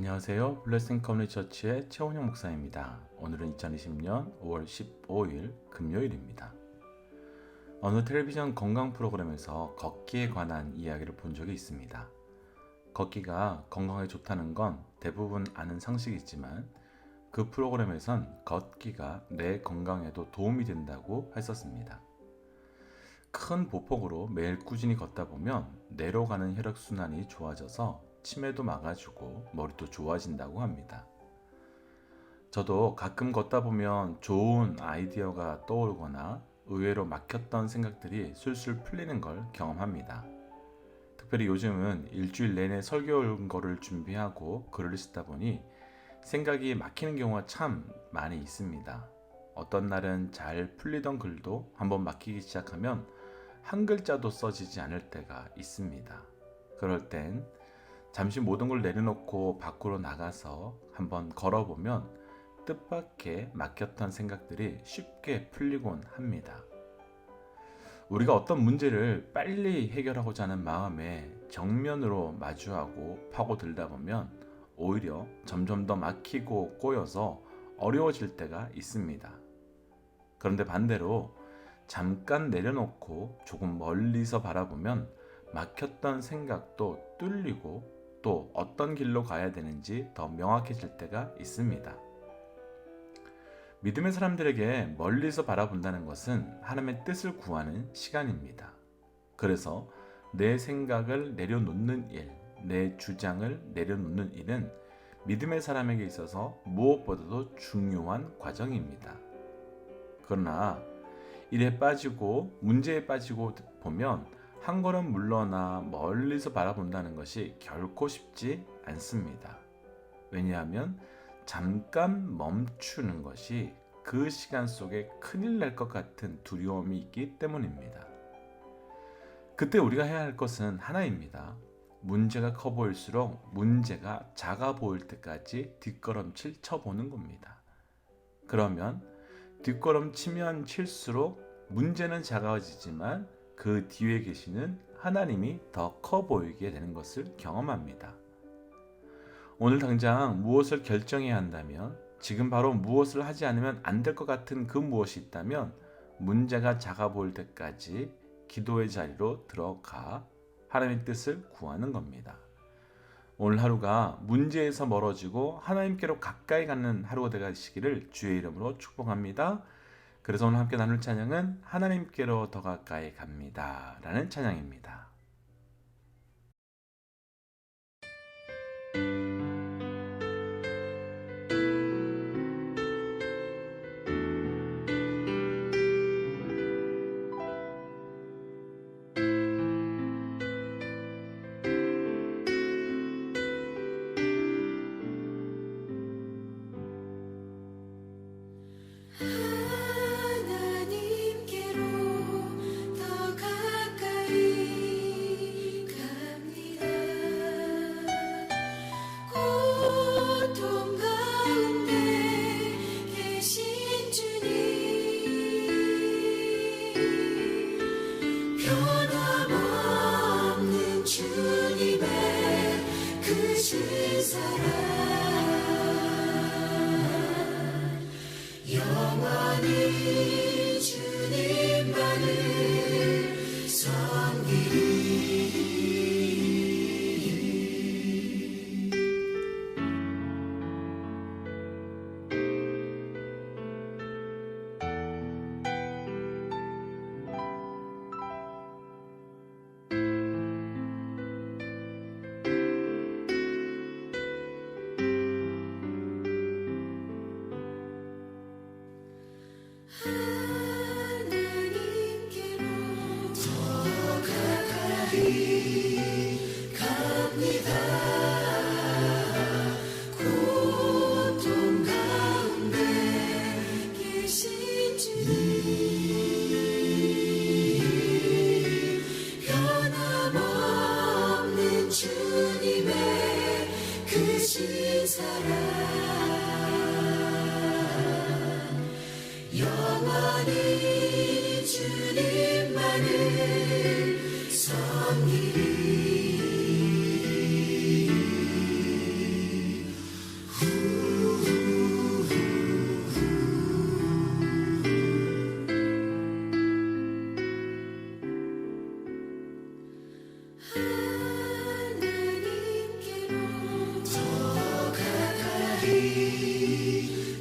안녕하세요. 블레싱 커뮤니티 처치의 최원영 목사입니다. 오늘은 2020년 5월 15일 금요일입니다. 어느 텔레비전 건강 프로그램에서 걷기에 관한 이야기를 본 적이 있습니다. 걷기가 건강에 좋다는 건 대부분 아는 상식이지만 그 프로그램에선 걷기가 내 건강에도 도움이 된다고 했었습니다. 큰 보폭으로 매일 꾸준히 걷다 보면 뇌로 가는 혈액순환이 좋아져서 치매도 막아주고 머리도 좋아진다고 합니다. 저도 가끔 걷다 보면 좋은 아이디어가 떠오르거나 의외로 막혔던 생각들이 술술 풀리는 걸 경험합니다. 특별히 요즘은 일주일 내내 설교 거를 준비하고 글을 쓰다 보니 생각이 막히는 경우가 참 많이 있습니다. 어떤 날은 잘 풀리던 글도 한번 막히기 시작하면 한 글자도 써지지 않을 때가 있습니다. 그럴 땐 잠시 모든 걸 내려놓고 밖으로 나가서 한번 걸어보면 뜻밖의 막혔던 생각들이 쉽게 풀리곤 합니다. 우리가 어떤 문제를 빨리 해결하고자 하는 마음에 정면으로 마주하고 파고들다 보면 오히려 점점 더 막히고 꼬여서 어려워질 때가 있습니다. 그런데 반대로 잠깐 내려놓고 조금 멀리서 바라보면 막혔던 생각도 뚫리고 또 어떤 길로 가야 되는지 더 명확해질 때가 있습니다. 믿음의 사람들에게 멀리서 바라본다는 것은 하나님의 뜻을 구하는 시간입니다. 그래서 내 생각을 내려놓는 일, 내 주장을 내려놓는 일은 믿음의 사람에게 있어서 무엇보다도 중요한 과정입니다. 그러나 일에 빠지고 문제에 빠지고 보면 한 걸음 물러나 멀리서 바라본다는 것이 결코 쉽지 않습니다. 왜냐하면 잠깐 멈추는 것이 그 시간 속에 큰일 날 것 같은 두려움이 있기 때문입니다. 그때 우리가 해야 할 것은 하나입니다. 문제가 커 보일수록 문제가 작아 보일 때까지 뒷걸음질 쳐보는 겁니다. 그러면 뒷걸음치면 칠수록 문제는 작아지지만 그 뒤에 계시는 하나님이 더 커 보이게 되는 것을 경험합니다. 오늘 당장 무엇을 결정해야 한다면, 지금 바로 무엇을 하지 않으면 안 될 것 같은 그 무엇이 있다면 문제가 작아 보일 때까지 기도의 자리로 들어가 하나님의 뜻을 구하는 겁니다. 오늘 하루가 문제에서 멀어지고 하나님께로 가까이 가는 하루가 되시기를 주의 이름으로 축복합니다. 그래서 오늘 함께 나눌 찬양은 하나님께로 더 가까이 갑니다 라는 찬양입니다. 영원히 주님만을 섬기리. 하나님께로 더 가까이 갑니다. 고통 가운데 계신 주님, 변함없는 주님의 크신 사랑, 영원히 주님만을 섬기리. 하나님께로 더 가까이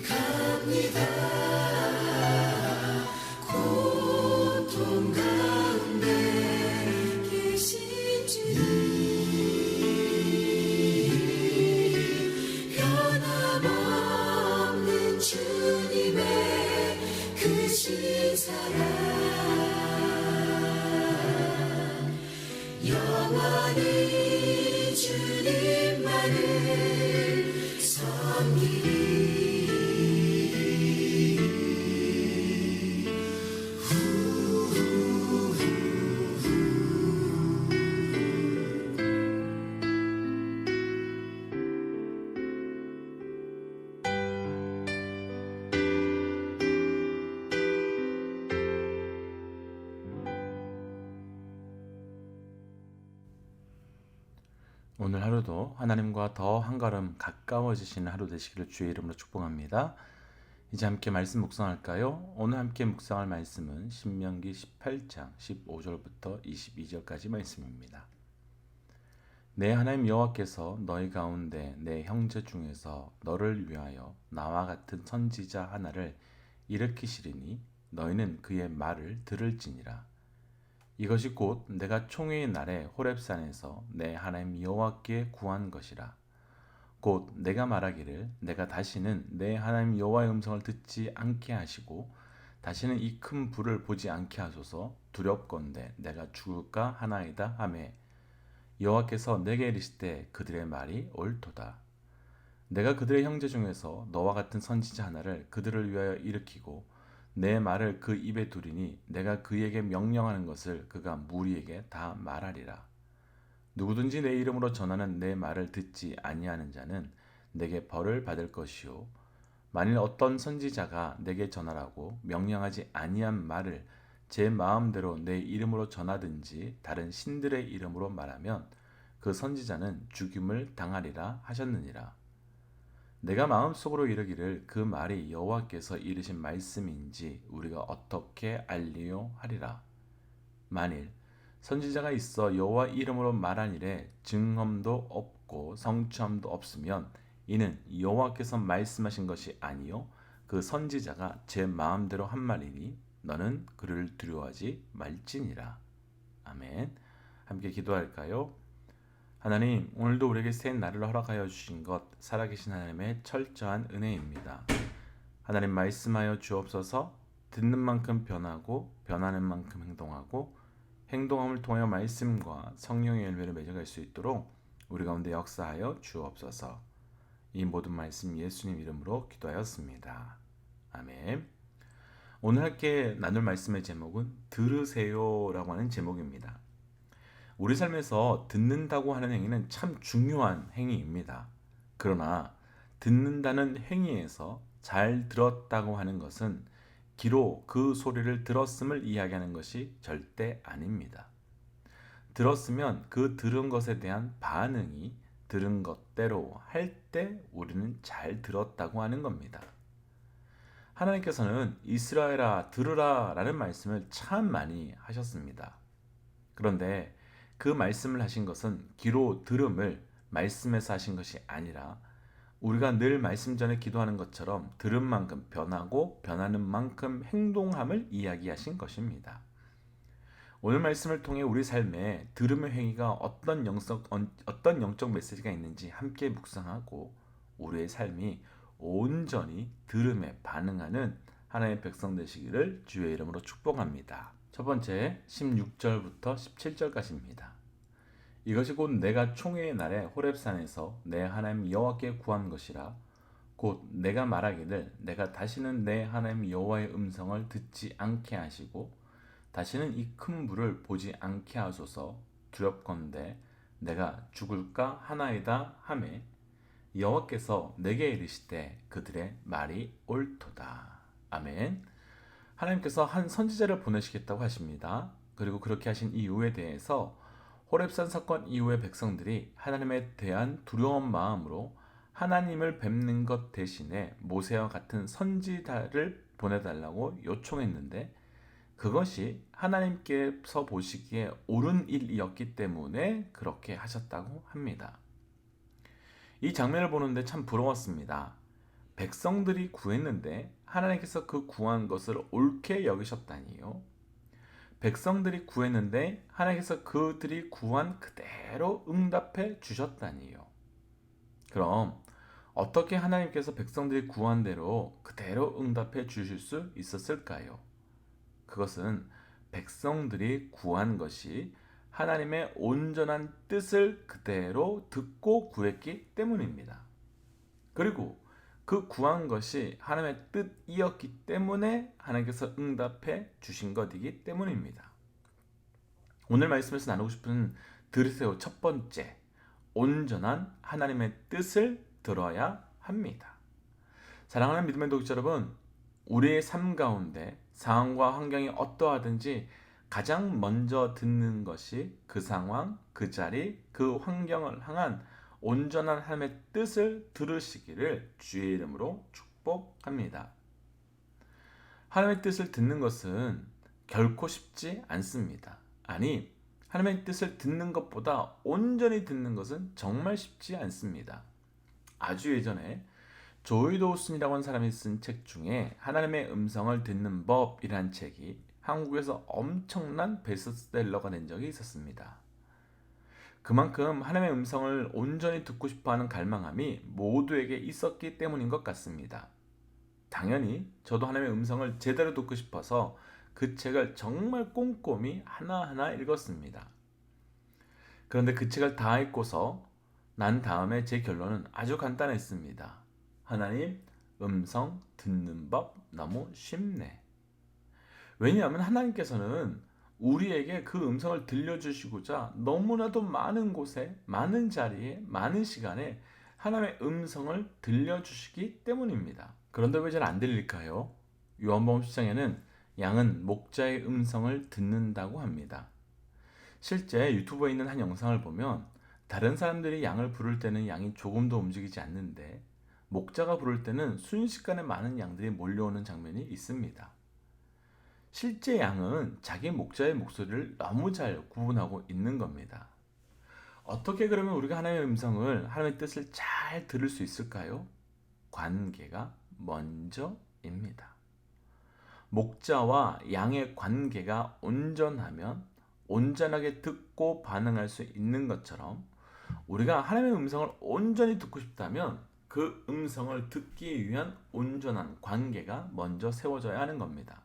갑니다. 고통 가운데 계신 주님, 변함없는 주님의 크신 사랑, 영원히 주님만을 섬기리. 오늘 하루도 하나님과 더 한 걸음 가까워지시는 하루 되시기를 주의 이름으로 축복합니다. 이제 함께 말씀 묵상할까요? 오늘 함께 묵상할 말씀은 신명기 18장 15절부터 22절까지 말씀입니다. 내 하나님 여호와께서 너희 가운데 내 형제 중에서 너를 위하여 나와 같은 선지자 하나를 일으키시리니 너희는 그의 말을 들을지니라. 이것이 곧 내가 총회의 날에 호렙산에서 내 하나님 여호와께 구한 것이라. 곧 내가 말하기를 내가 다시는 내 하나님 여호와의 음성을 듣지 않게 하시고 다시는 이 큰 불을 보지 않게 하소서. 두렵건대 내가 죽을까 하나이다 하매 여호와께서 내게 이르시되 그들의 말이 옳도다. 내가 그들의 형제 중에서 너와 같은 선지자 하나를 그들을 위하여 일으키고 내 말을 그 입에 두리니 내가 그에게 명령하는 것을 그가 무리에게 다 말하리라. 누구든지 내 이름으로 전하는 내 말을 듣지 아니하는 자는 내게 벌을 받을 것이요 만일 어떤 선지자가 내게 전하라고 명령하지 아니한 말을 제 마음대로 내 이름으로 전하든지 다른 신들의 이름으로 말하면 그 선지자는 죽임을 당하리라 하셨느니라. 내가 마음속으로 이르기를 그 말이 여호와께서 이르신 말씀인지 우리가 어떻게 알리요 하리라. 만일 선지자가 있어 여호와 이름으로 말한 일에 증언도 없고 성취함도 없으면 이는 여호와께서 말씀하신 것이 아니요 그 선지자가 제 마음대로 한 말이니 너는 그를 두려워하지 말지니라. 아멘. 함께 기도할까요? 하나님, 오늘도 우리에게 새 날을 허락하여 주신 것 살아계신 하나님의 철저한 은혜입니다. 하나님 말씀하여 주옵소서. 듣는 만큼 변하고 변하는 만큼 행동하고 행동함을 통하여 말씀과 성령의 열매를 맺어갈 수 있도록 우리 가운데 역사하여 주옵소서. 이 모든 말씀 예수님 이름으로 기도하였습니다. 아멘. 오늘 함께 나눌 말씀의 제목은 들으세요라고 하는 제목입니다. 우리 삶에서 듣는다고 하는 행위는 참 중요한 행위입니다. 그러나 듣는다는 행위에서 잘 들었다고 하는 것은 기로 그 소리를 들었음을 이야기하는 것이 절대 아닙니다. 들었으면 그 들은 것에 대한 반응이 들은 것대로 할 때 우리는 잘 들었다고 하는 겁니다. 하나님께서는 이스라엘아 들으라 라는 말씀을 참 많이 하셨습니다. 그런데 그 말씀을 하신 것은 귀로 들음을 말씀에서 하신 것이 아니라 우리가 늘 말씀 전에 기도하는 것처럼 들은 만큼 변하고 변하는 만큼 행동함을 이야기하신 것입니다. 오늘 말씀을 통해 우리 삶에 들음의 행위가 어떤 영적 메시지가 있는지 함께 묵상하고 우리의 삶이 온전히 들음에 반응하는 하나님의 백성 되시기를 주의 이름으로 축복합니다. 첫 번째 16절부터 17절까지입니다. 이것이 곧 내가 총회의 날에 호렙산에서 내 하나님 여호와께 구한 것이라. 곧 내가 말하기를 내가 다시는 내 하나님 여호와의 음성을 듣지 않게 하시고 다시는 이 큰 불을 보지 않게 하소서. 두렵건대 내가 죽을까 하나이다 하매 여호와께서 내게 이르시되 그들의 말이 옳도다. 아멘. 하나님께서 한 선지자를 보내시겠다고 하십니다. 그리고 그렇게 하신 이유에 대해서 호렙산 사건 이후에 백성들이 하나님에 대한 두려운 마음으로 하나님을 뵙는 것 대신에 모세와 같은 선지자를 보내달라고 요청했는데 그것이 하나님께서 보시기에 옳은 일이었기 때문에 그렇게 하셨다고 합니다. 이 장면을 보는데 참 부러웠습니다. 백성들이 구했는데 하나님께서 그 구한 것을 옳게 여기셨다니요. 백성들이 구했는데 하나님께서 그들이 구한 그대로 응답해 주셨다니요. 그럼 어떻게 하나님께서 백성들이 구한 대로 그대로 응답해 주실 수 있었을까요? 그것은 백성들이 구한 것이 하나님의 온전한 뜻을 그대로 듣고 구했기 때문입니다. 그리고 그 구한 것이 하나님의 뜻이었기 때문에 하나님께서 응답해 주신 것이기 때문입니다. 오늘 말씀에서 나누고 싶은 들으세요. 첫 번째, 온전한 하나님의 뜻을 들어야 합니다. 사랑하는 믿음의 독자 여러분, 우리의 삶 가운데 상황과 환경이 어떠하든지 가장 먼저 듣는 것이 그 상황, 그 자리, 그 환경을 향한 온전한 하나님의 뜻을 들으시기를 주의 이름으로 축복합니다. 하나님의 뜻을 듣는 것은 결코 쉽지 않습니다. 아니, 하나님의 뜻을 듣는 것보다 온전히 듣는 것은 정말 쉽지 않습니다. 아주 예전에 조이 도슨이라고 하는 사람이 쓴 책 중에 하나님의 음성을 듣는 법이란 책이 한국에서 엄청난 베스트셀러가 된 적이 있었습니다. 그만큼 하나님의 음성을 온전히 듣고 싶어하는 갈망함이 모두에게 있었기 때문인 것 같습니다. 당연히 저도 하나님의 음성을 제대로 듣고 싶어서 그 책을 정말 꼼꼼히 하나하나 읽었습니다. 그런데 그 책을 다 읽고서 난 다음에 제 결론은 아주 간단했습니다. 하나님, 음성 듣는 법 너무 쉽네. 왜냐하면 하나님께서는 우리에게 그 음성을 들려주시고자 너무나도 많은 곳에, 많은 자리에, 많은 시간에 하나님의 음성을 들려주시기 때문입니다. 그런데 왜 잘 안 들릴까요? 요한복음 10장에는 양은 목자의 음성을 듣는다고 합니다. 실제 유튜브에 있는 한 영상을 보면 다른 사람들이 양을 부를 때는 양이 조금도 움직이지 않는데 목자가 부를 때는 순식간에 많은 양들이 몰려오는 장면이 있습니다. 실제 양은 자기 목자의 목소리를 너무 잘 구분하고 있는 겁니다. 어떻게 그러면 우리가 하나님의 음성을, 하나님의 뜻을 잘 들을 수 있을까요? 관계가 먼저입니다. 목자와 양의 관계가 온전하면 온전하게 듣고 반응할 수 있는 것처럼 우리가 하나님의 음성을 온전히 듣고 싶다면 그 음성을 듣기 위한 온전한 관계가 먼저 세워져야 하는 겁니다.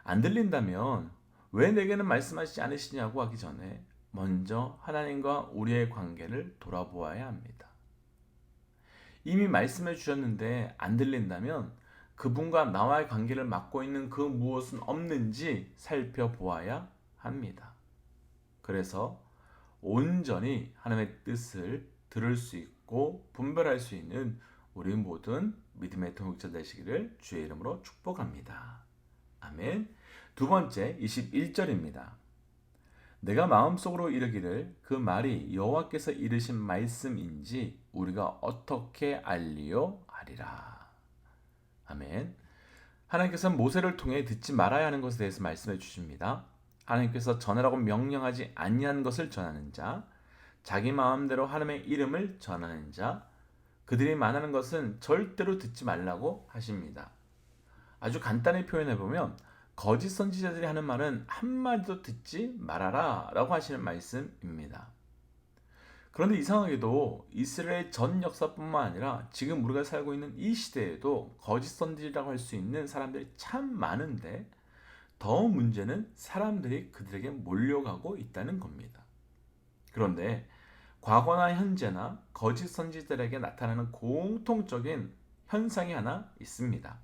안 들린다면 왜 내게는 말씀하시지 않으시냐고 하기 전에 먼저 하나님과 우리의 관계를 돌아보아야 합니다. 이미 말씀해 주셨는데 안 들린다면 그분과 나와의 관계를 맡고 있는 그 무엇은 없는지 살펴보아야 합니다. 그래서 온전히 하나님의 뜻을 들을 수 있고 분별할 수 있는 우리 모든 믿음의 동역자 되시기를 주의 이름으로 축복합니다. 아멘. 두 번째 21절입니다. 내가 마음속으로 이르기를 그 말이 여호와께서 이르신 말씀인지 우리가 어떻게 알리요 하리라. 아멘. 하나님께서는 모세를 통해 듣지 말아야 하는 것에 대해서 말씀해 주십니다. 하나님께서 전하라고 명령하지 아니한 것을 전하는 자, 자기 마음대로 하나님의 이름을 전하는 자, 그들이 말하는 것은 절대로 듣지 말라고 하십니다. 아주 간단히 표현해 보면 거짓 선지자들이 하는 말은 한마디도 듣지 말아라 라고 하시는 말씀입니다. 그런데 이상하게도 이스라엘 전 역사뿐만 아니라 지금 우리가 살고 있는 이 시대에도 거짓 선지자라고 할 수 있는 사람들이 참 많은데 더 문제는 사람들이 그들에게 몰려가고 있다는 겁니다. 그런데 과거나 현재나 거짓 선지자들에게 나타나는 공통적인 현상이 하나 있습니다.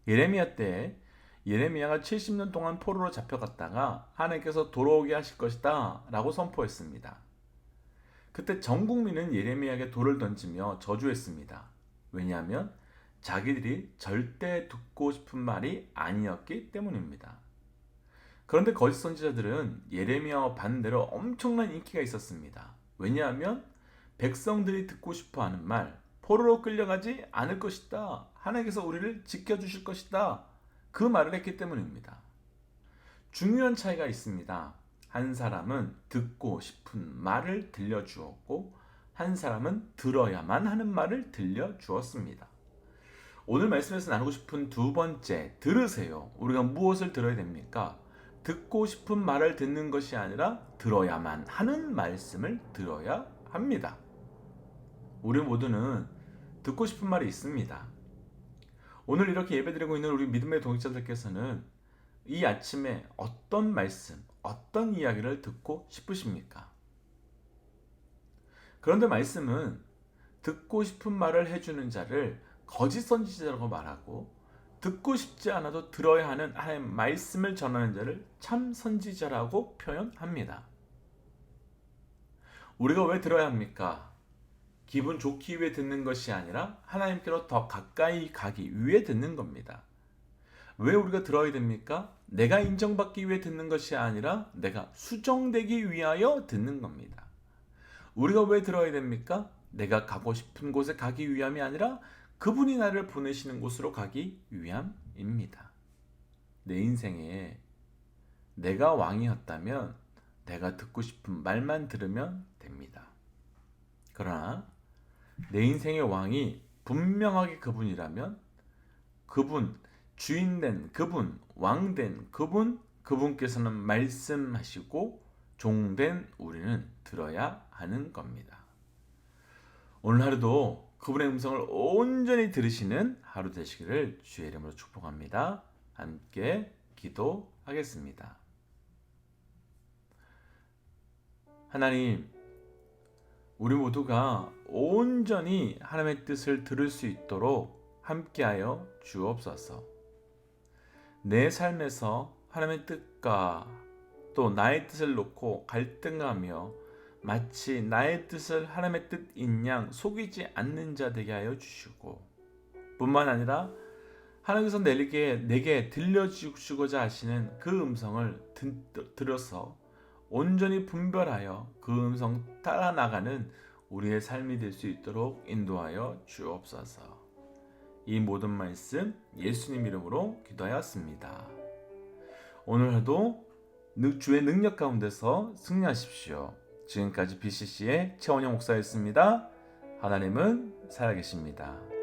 예레미야 때 예레미야가 70년 동안 포로로 잡혀갔다가 하나님께서 돌아오게 하실 것이다 라고 선포했습니다. 그때 전 국민은 예레미야에게 돌을 던지며 저주했습니다. 왜냐하면 자기들이 절대 듣고 싶은 말이 아니었기 때문입니다. 그런데 거짓 선지자들은 예레미야와 반대로 엄청난 인기가 있었습니다. 왜냐하면 백성들이 듣고 싶어하는 말, 포로로 끌려가지 않을 것이다. 하나님께서 우리를 지켜주실 것이다. 그 말을 했기 때문입니다. 중요한 차이가 있습니다. 한 사람은 듣고 싶은 말을 들려주었고 한 사람은 들어야만 하는 말을 들려주었습니다. 오늘 말씀에서 나누고 싶은 두 번째, 들으세요. 우리가 무엇을 들어야 됩니까? 듣고 싶은 말을 듣는 것이 아니라 들어야만 하는 말씀을 들어야 합니다. 우리 모두는 듣고 싶은 말이 있습니다. 오늘 이렇게 예배드리고 있는 우리 믿음의 동역자들께서는 이 아침에 어떤 말씀, 어떤 이야기를 듣고 싶으십니까? 그런데 말씀은 듣고 싶은 말을 해주는 자를 거짓 선지자라고 말하고 듣고 싶지 않아도 들어야 하는 하나님의 말씀을 전하는 자를 참 선지자라고 표현합니다. 우리가 왜 들어야 합니까? 기분 좋기 위해 듣는 것이 아니라 하나님께로 더 가까이 가기 위해 듣는 겁니다. 왜 우리가 들어야 됩니까? 내가 인정받기 위해 듣는 것이 아니라 내가 수정되기 위하여 듣는 겁니다. 우리가 왜 들어야 됩니까? 내가 가고 싶은 곳에 가기 위함이 아니라 그분이 나를 보내시는 곳으로 가기 위함입니다. 내 인생에 내가 왕이었다면 내가 듣고 싶은 말만 들으면 됩니다. 그러나 내 인생의 왕이 분명하게 그분이라면 그분, 주인된 그분, 왕된 그분, 그분께서는 말씀하시고 종된 우리는 들어야 하는 겁니다. 오늘 하루도 그분의 음성을 온전히 들으시는 하루 되시기를 주의 이름으로 축복합니다. 함께 기도하겠습니다. 하나님, 우리 모두가 온전히 하나님의 뜻을 들을 수 있도록 함께하여 주옵소서. 내 삶에서 하나님의 뜻과 또 나의 뜻을 놓고 갈등하며 마치 나의 뜻을 하나님의 뜻인 양 속이지 않는 자 되게 하여 주시고 뿐만 아니라 하나님께서 내게 들려주시고자 하시는 그 음성을 들어서 온전히 분별하여 그 음성 따라 나가는 우리의 삶이 될 수 있도록 인도하여 주옵소서. 이 모든 말씀 예수님 이름으로 기도하였습니다. 오늘 하루도 주의 능력 가운데서 승리하십시오. 지금까지 BCC의 최원영 목사였습니다. 하나님은 살아계십니다.